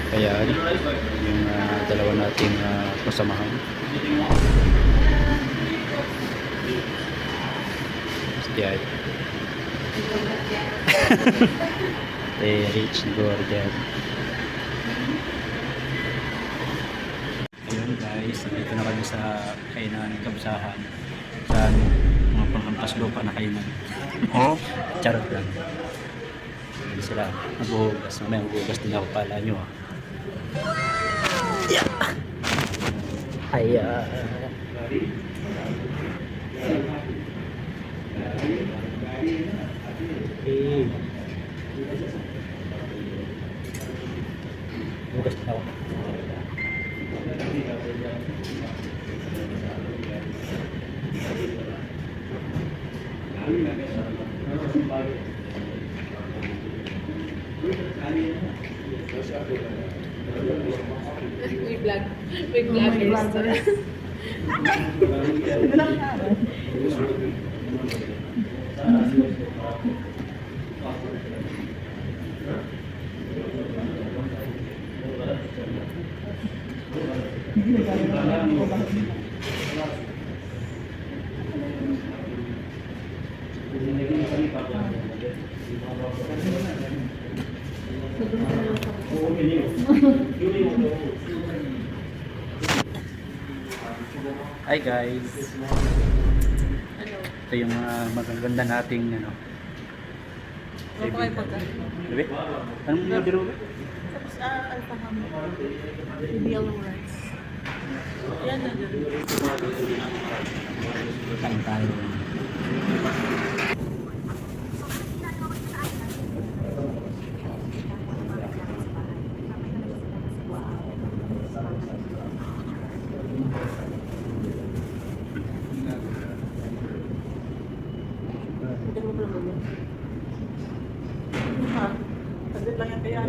Kaya yung dalawa nating kasamahan. Yan. Rich Gordon. Ayun guys, dito na kami sa kainan ng Kabsahan. Sa mga panghampas lupa na kainan. Charot lang. Ayun sila, maghuhugas. Mamaya maghuhugas din ako, pala nyo ah. Yeah. Ayan. Okay. Hugas na ako. May vloggers. Hi guys. Ito yung magaganda nating ano. Ano kayo pagka? Diba? Anong mga biro? Tapos alfaham. Yellow rice. Yan na dyan. Kain tayo. Saglit lang yan kaya.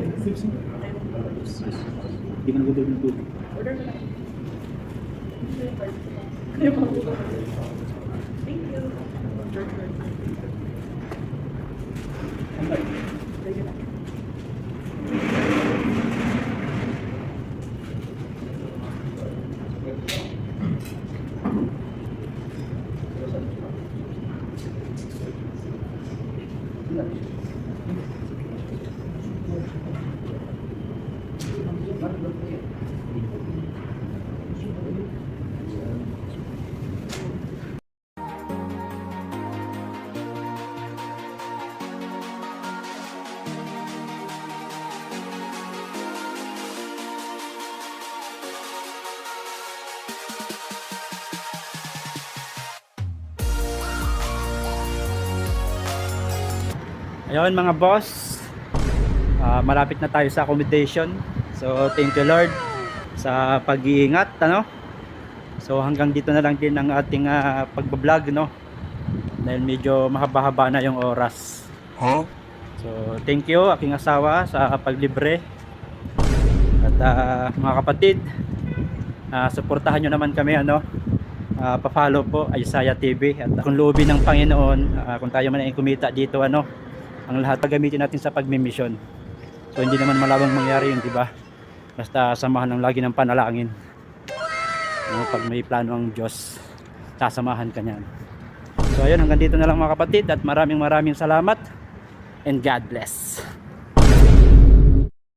Hindi ka nagubog ng tubig. Order na lang. Thank you. Ayun mga boss, malapit na tayo sa accommodation. So thank you Lord sa pag-iingat, ano. So hanggang dito na lang din ang ating pagbablog, no, dahil medyo mahaba-haba na yung oras. So thank you aking asawa sa paglibre. At mga kapatid, suportahan nyo naman kami, ano, pa-follow po Isaiah TV. At kung loobin ng Panginoon, kung tayo man ay kumita dito, ano, ang lahat gagamitin natin sa pagmimisyon. So hindi naman malabang mangyari yun, di ba? Basta samahan ng lagi ng panalangin. Pag may plano ang Diyos, sasamahan ka niyan. So ayun, hanggang dito na lang mga kapatid, at maraming salamat and God bless.